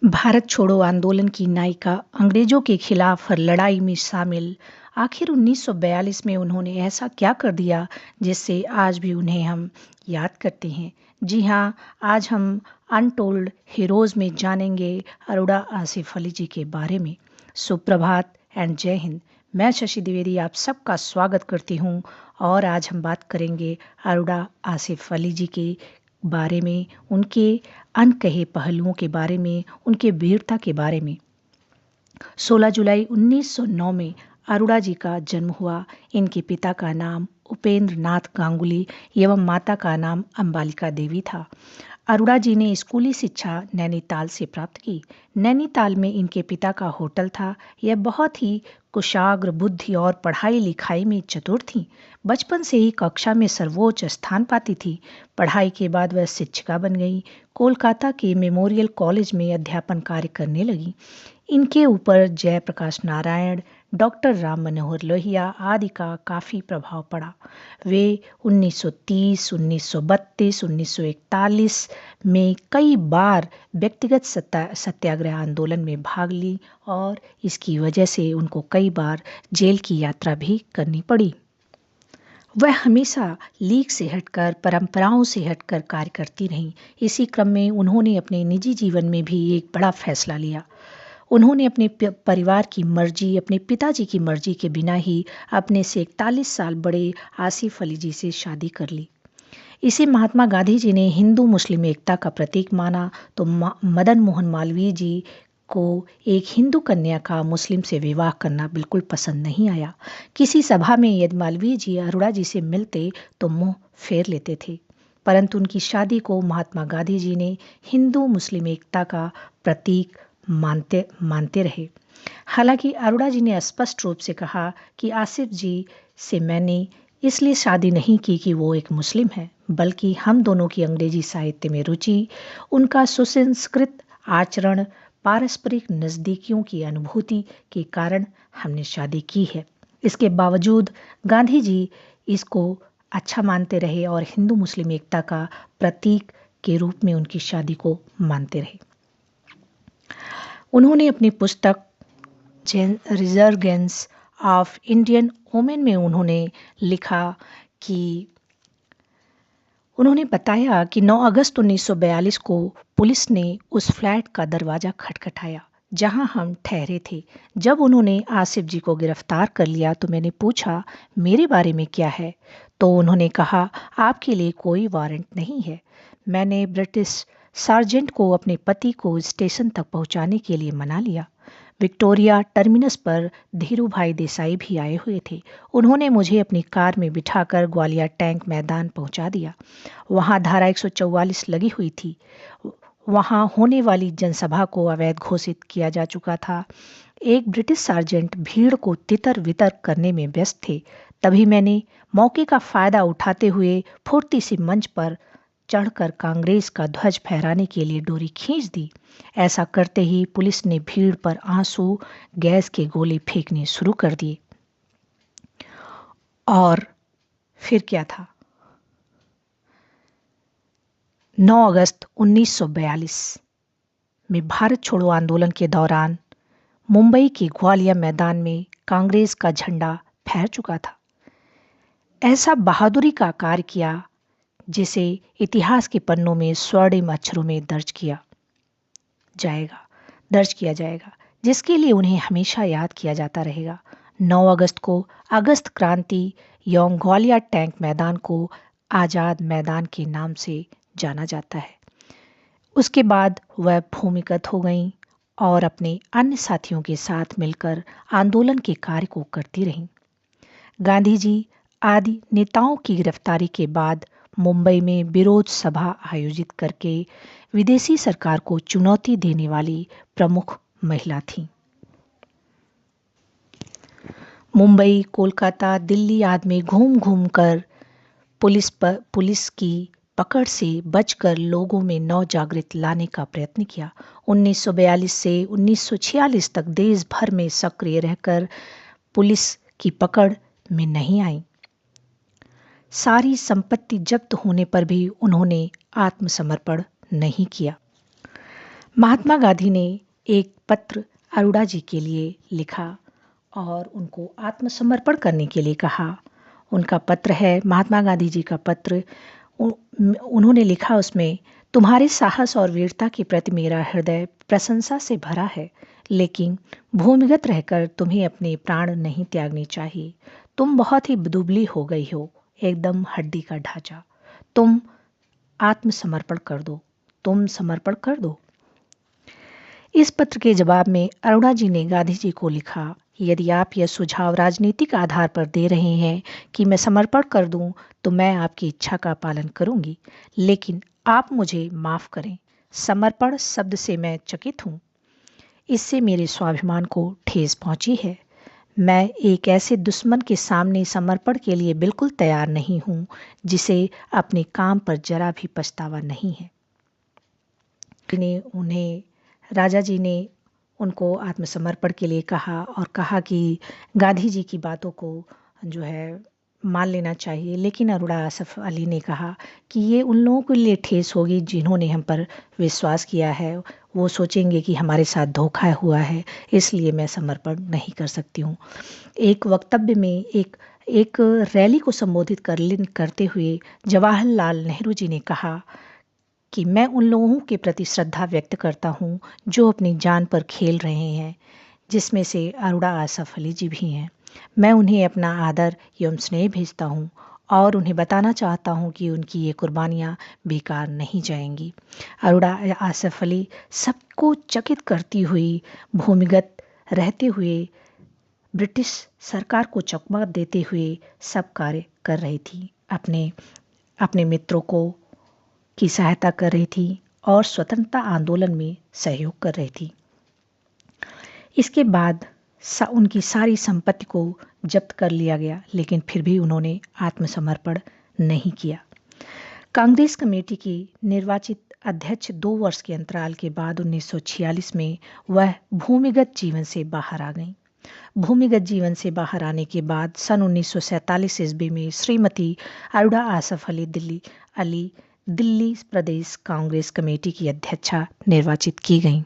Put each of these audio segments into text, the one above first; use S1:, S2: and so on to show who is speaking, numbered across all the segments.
S1: भारत छोड़ो आंदोलन की नायिका, अंग्रेजों के खिलाफ लड़ाई में शामिल। आखिर 1942 में उन्होंने ऐसा क्या कर दिया जिससे आज भी उन्हें हम याद करते हैं। जी हाँ, आज हम अनटोल्ड हीरोज में जानेंगे अरोड़ा आसिफ अली जी के बारे में। सुप्रभात एंड जय हिंद। मैं शशि द्विवेदी आप सबका स्वागत करती हूँ और आज हम बात करेंगे अरोड़ा आसिफ अली जी के बारे में, उनके अनकहे पहलुओं के बारे में, उनके वीरता के बारे में। 16 जुलाई 1909 में अरोड़ा जी का जन्म हुआ। इनके पिता का नाम उपेंद्र नाथ गांगुली एवं माता का नाम अंबालिका देवी था। अरोड़ा जी ने स्कूली शिक्षा नैनीताल से प्राप्त की। नैनीताल में इनके पिता का होटल था। यह बहुत ही कुशाग्र बुद्धि और पढ़ाई लिखाई में चतुर थी। बचपन से ही कक्षा में सर्वोच्च स्थान पाती थी। पढ़ाई के बाद वह शिक्षिका बन गई। कोलकाता के मेमोरियल कॉलेज में अध्यापन कार्य करने लगी। इनके ऊपर जयप्रकाश नारायण, डॉक्टर राम मनोहर लोहिया आदि का काफ़ी प्रभाव पड़ा। वे 1930, 1932, 1941 में कई बार व्यक्तिगत सत्याग्रह आंदोलन में भाग ली और इसकी वजह से उनको कई बार जेल की यात्रा भी करनी पड़ी। वह हमेशा लीग से हटकर, परंपराओं से हटकर कार्य करती रहीं। इसी क्रम में उन्होंने अपने निजी जीवन में भी एक बड़ा फैसला लिया। उन्होंने अपने परिवार की मर्जी, अपने पिताजी की मर्जी के बिना ही अपने से 41 साल बड़े आसिफ अली जी से शादी कर ली। इसे महात्मा गांधी जी ने हिंदू मुस्लिम एकता का प्रतीक माना तो मदन मोहन मालवीय जी को एक हिंदू कन्या का मुस्लिम से विवाह करना बिल्कुल पसंद नहीं आया। किसी सभा में यदि मालवीय जी अरोड़ा जी से मिलते तो मुंह फेर लेते थे, परंतु उनकी शादी को महात्मा गांधी जी ने हिंदू मुस्लिम एकता का प्रतीक मानते रहे। हालांकि अरोड़ा जी ने स्पष्ट रूप से कहा कि आसिफ जी से मैंने इसलिए शादी नहीं की कि वो एक मुस्लिम है, बल्कि हम दोनों की अंग्रेजी साहित्य में रुचि, उनका सुसंस्कृत आचरण, पारस्परिक नज़दीकियों की अनुभूति के कारण हमने शादी की है। इसके बावजूद गांधी जी इसको अच्छा मानते रहे और हिंदू मुस्लिम एकता का प्रतीक के रूप में उनकी शादी को मानते रहे। उन्होंने अपनी पुस्तक रिजर्गेंस ऑफ इंडियन वुमेन में उन्होंने लिखा कि उन्होंने बताया कि 9 अगस्त 1942 को पुलिस ने उस फ्लैट का दरवाज़ा खटखटाया जहां हम ठहरे थे। जब उन्होंने आसिफ जी को गिरफ्तार कर लिया तो मैंने पूछा मेरे बारे में क्या है, तो उन्होंने कहा आपके लिए कोई वारंट नहीं है। मैंने ब्रिटिश सार्जेंट को अपने पति को स्टेशन तक पहुंचाने के लिए मना लिया। विक्टोरिया टर्मिनस पर धीरू भाई देसाई भी आए हुए थे। उन्होंने मुझे अपनी कार में बिठाकर ग्वालियर टैंक मैदान पहुंचा दिया। वहां धारा 144 लगी हुई थी। वहां होने वाली जनसभा को अवैध घोषित किया जा चुका था। एक ब्रिटिश सार्जेंट भीड़ को तितर बितर करने में व्यस्त थे। तभी मैंने मौके का फायदा उठाते हुए फुर्ती से मंच पर चढ़कर कांग्रेस का ध्वज फहराने के लिए डोरी खींच दी। ऐसा करते ही पुलिस ने भीड़ पर आंसू गैस के गोले फेंकने शुरू कर दिए। और फिर क्या था? 9 अगस्त 1942 में भारत छोड़ो आंदोलन के दौरान मुंबई के ग्वालियर मैदान में कांग्रेस का झंडा फहर चुका था। ऐसा बहादुरी का कार्य किया जिसे इतिहास के पन्नों में स्वर्णिम अक्षरों में दर्ज किया जाएगा, जिसके लिए उन्हें हमेशा याद किया जाता रहेगा। 9 अगस्त को अगस्त क्रांति एवं ग्वालियर टैंक मैदान को आज़ाद मैदान के नाम से जाना जाता है। उसके बाद वह भूमिगत हो गईं और अपने अन्य साथियों के साथ मिलकर आंदोलन के कार्य को करती रहीं। गांधी जी आदि नेताओं की गिरफ्तारी के बाद मुंबई में विरोध सभा आयोजित करके विदेशी सरकार को चुनौती देने वाली प्रमुख महिला थीं। मुंबई, कोलकाता, दिल्ली आदि में घूम घूम कर पुलिस की पकड़ से बचकर लोगों में नव जागृति लाने का प्रयत्न किया। 1942 से 1946 तक देश भर में सक्रिय रहकर पुलिस की पकड़ में नहीं आई। सारी संपत्ति जब्त होने पर भी उन्होंने आत्मसमर्पण नहीं किया। महात्मा गांधी ने एक पत्र अरोड़ा जी के लिए लिखा और उनको आत्मसमर्पण करने के लिए कहा। उनका पत्र है, महात्मा गांधी जी का पत्र। उन्होंने लिखा उसमें, तुम्हारे साहस और वीरता के प्रति मेरा हृदय प्रशंसा से भरा है, लेकिन भूमिगत रहकर तुम्हें अपने प्राण नहीं त्यागने चाहिए। तुम बहुत ही दुबली हो गई हो, एकदम हड्डी का ढांचा। तुम आत्मसमर्पण कर दो, तुम समर्पण कर दो। इस पत्र के जवाब में अरोड़ा जी ने गांधी जी को लिखा, यदि आप यह सुझाव राजनीतिक आधार पर दे रहे हैं कि मैं समर्पण कर दूं, तो मैं आपकी इच्छा का पालन करूंगी, लेकिन आप मुझे माफ करें। समर्पण शब्द से मैं चकित हूं। इससे मेरे स्वाभिमान को ठेस पहुंची है। मैं एक ऐसे दुश्मन के सामने समर्पण के लिए बिल्कुल तैयार नहीं हूं, जिसे अपने काम पर जरा भी पछतावा नहीं है। राजा जी ने उनको आत्मसमर्पण के लिए कहा और कहा कि गांधी जी की बातों को जो है मान लेना चाहिए, लेकिन अरोड़ा आसफ अली ने कहा कि ये उन लोगों के लिए ठेस होगी जिन्होंने हम पर विश्वास किया है। वो सोचेंगे कि हमारे साथ धोखा हुआ है, इसलिए मैं समर्पण नहीं कर सकती हूँ। एक वक्तव्य में एक रैली को संबोधित करते हुए जवाहरलाल नेहरू जी ने कहा कि मैं उन लोगों के प्रति श्रद्धा व्यक्त करता हूँ जो अपनी जान पर खेल रहे हैं, जिसमें से अरोड़ा आसफ अली जी भी हैं। मैं उन्हें अपना आदर एवं स्नेह भेजता हूँ और उन्हें बताना चाहता हूँ कि उनकी ये कुर्बानियाँ बेकार नहीं जाएंगी। अरोड़ा आसफ अली सबको चकित करती हुई, भूमिगत रहते हुए, ब्रिटिश सरकार को चकमा देते हुए सब कार्य कर रही थी। अपने मित्रों को की सहायता कर रही थी और स्वतंत्रता आंदोलन में सहयोग कर रही थी। इसके बाद उनकी सारी संपत्ति को जब्त कर लिया गया, लेकिन फिर भी उन्होंने आत्मसमर्पण नहीं किया। कांग्रेस कमेटी की निर्वाचित अध्यक्ष 2 वर्ष के अंतराल के बाद 1946 में वह भूमिगत जीवन से बाहर आ गईं। भूमिगत जीवन से बाहर आने के बाद सन 1947 ईस्वी में श्रीमती अरोड़ा आसफ अली दिल्ली प्रदेश कांग्रेस कमेटी की अध्यक्षा निर्वाचित की गईं।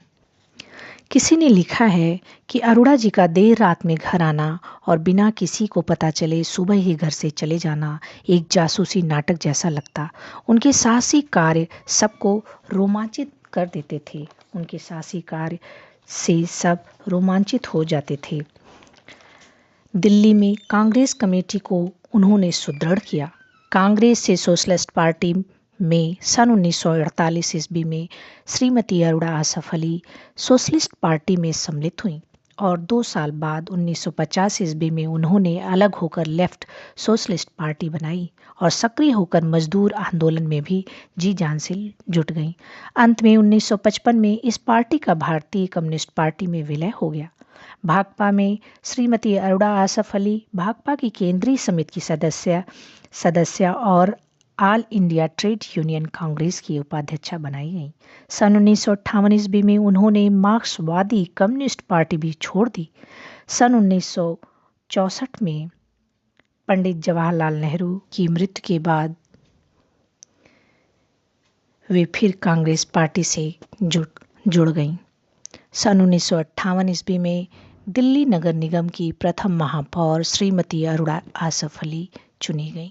S1: किसी ने लिखा है कि अरोड़ा जी का देर रात में घर आना और बिना किसी को पता चले सुबह ही घर से चले जाना एक जासूसी नाटक जैसा लगता। उनके साहसी कार्य सबको रोमांचित कर देते थे। उनके साहसी कार्य से सब रोमांचित हो जाते थे। दिल्ली में कांग्रेस कमेटी को उन्होंने सुदृढ़ किया। कांग्रेस से सोशलिस्ट पार्टी में सन 1948 ईस्वी में श्रीमती अरोड़ा आसफ अली सोशलिस्ट पार्टी में सम्मिलित हुईं और 2 साल बाद 1950 ईस्वी में उन्होंने अलग होकर लेफ्ट सोशलिस्ट पार्टी बनाई और सक्रिय होकर मजदूर आंदोलन में भी जी जान से जुट गईं। अंत में 1955 में इस पार्टी का भारतीय कम्युनिस्ट पार्टी में विलय हो गया। भाकपा में श्रीमती अरोड़ा आसफ अली भाकपा की केंद्रीय समिति की सदस्य और all India trade union Congress की उपाध्यक्षा बनाई गई। सन 1958 ईस्वी में उन्होंने मार्क्सवादी कम्युनिस्ट पार्टी भी छोड़ दी। सन 1964 में पंडित जवाहरलाल नेहरू की मृत्यु के बाद वे फिर कांग्रेस पार्टी से जुड़ गईं। सन 1958 ईस्वी में दिल्ली नगर निगम की प्रथम महापौर श्रीमती अरोड़ा आसफ अली चुनी गईं।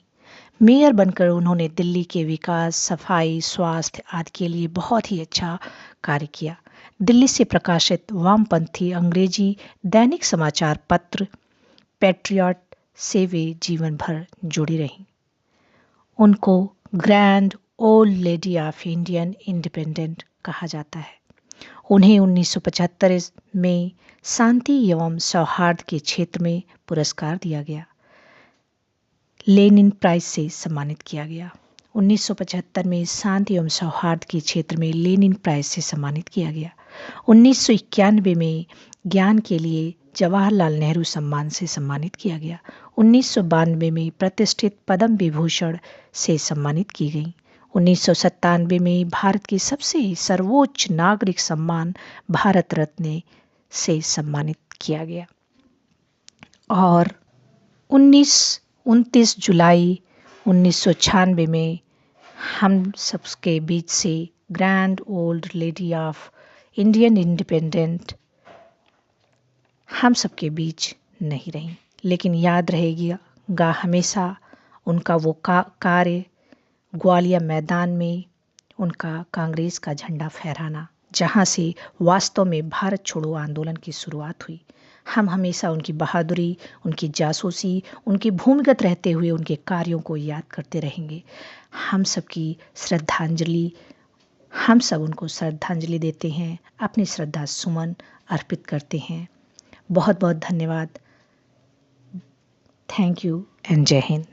S1: मेयर बनकर उन्होंने दिल्ली के विकास, सफाई, स्वास्थ्य आदि के लिए बहुत ही अच्छा कार्य किया। दिल्ली से प्रकाशित वामपंथी अंग्रेजी दैनिक समाचार पत्र पैट्रियट से वे जीवन भर जुड़ी रहीं। उनको grand old lady of Indian independent कहा जाता है। उन्हें 1975 में शांति एवं सौहार्द के क्षेत्र में पुरस्कार दिया गया। लेनिन प्राइज से सम्मानित किया गया। 1975 में शांति एवं सौहार्द के क्षेत्र में लेनिन प्राइज से सम्मानित किया गया। 1991 में ज्ञान के लिए जवाहरलाल नेहरू सम्मान से सम्मानित किया गया। 1992 में प्रतिष्ठित पद्म विभूषण से सम्मानित की गई। 1997 में भारत के सबसे सर्वोच्च नागरिक सम्मान भारत रत्न से सम्मानित किया गया। और 29 जुलाई 1996 में हम सबके बीच से grand old lady of Indian independent हम सबके बीच नहीं रहीं, लेकिन याद रहेगा हमेशा उनका वो कार्य ग्वालियर मैदान में उनका कांग्रेस का झंडा फहराना, जहां से वास्तव में भारत छोड़ो आंदोलन की शुरुआत हुई। हम हमेशा उनकी बहादुरी, उनकी जासूसी, उनकी भूमिगत रहते हुए उनके कार्यों को याद करते रहेंगे। हम सबकी श्रद्धांजलि, हम सब उनको श्रद्धांजलि देते हैं, अपनी श्रद्धा सुमन अर्पित करते हैं। बहुत बहुत धन्यवाद। थैंक यू एंड जय हिंद।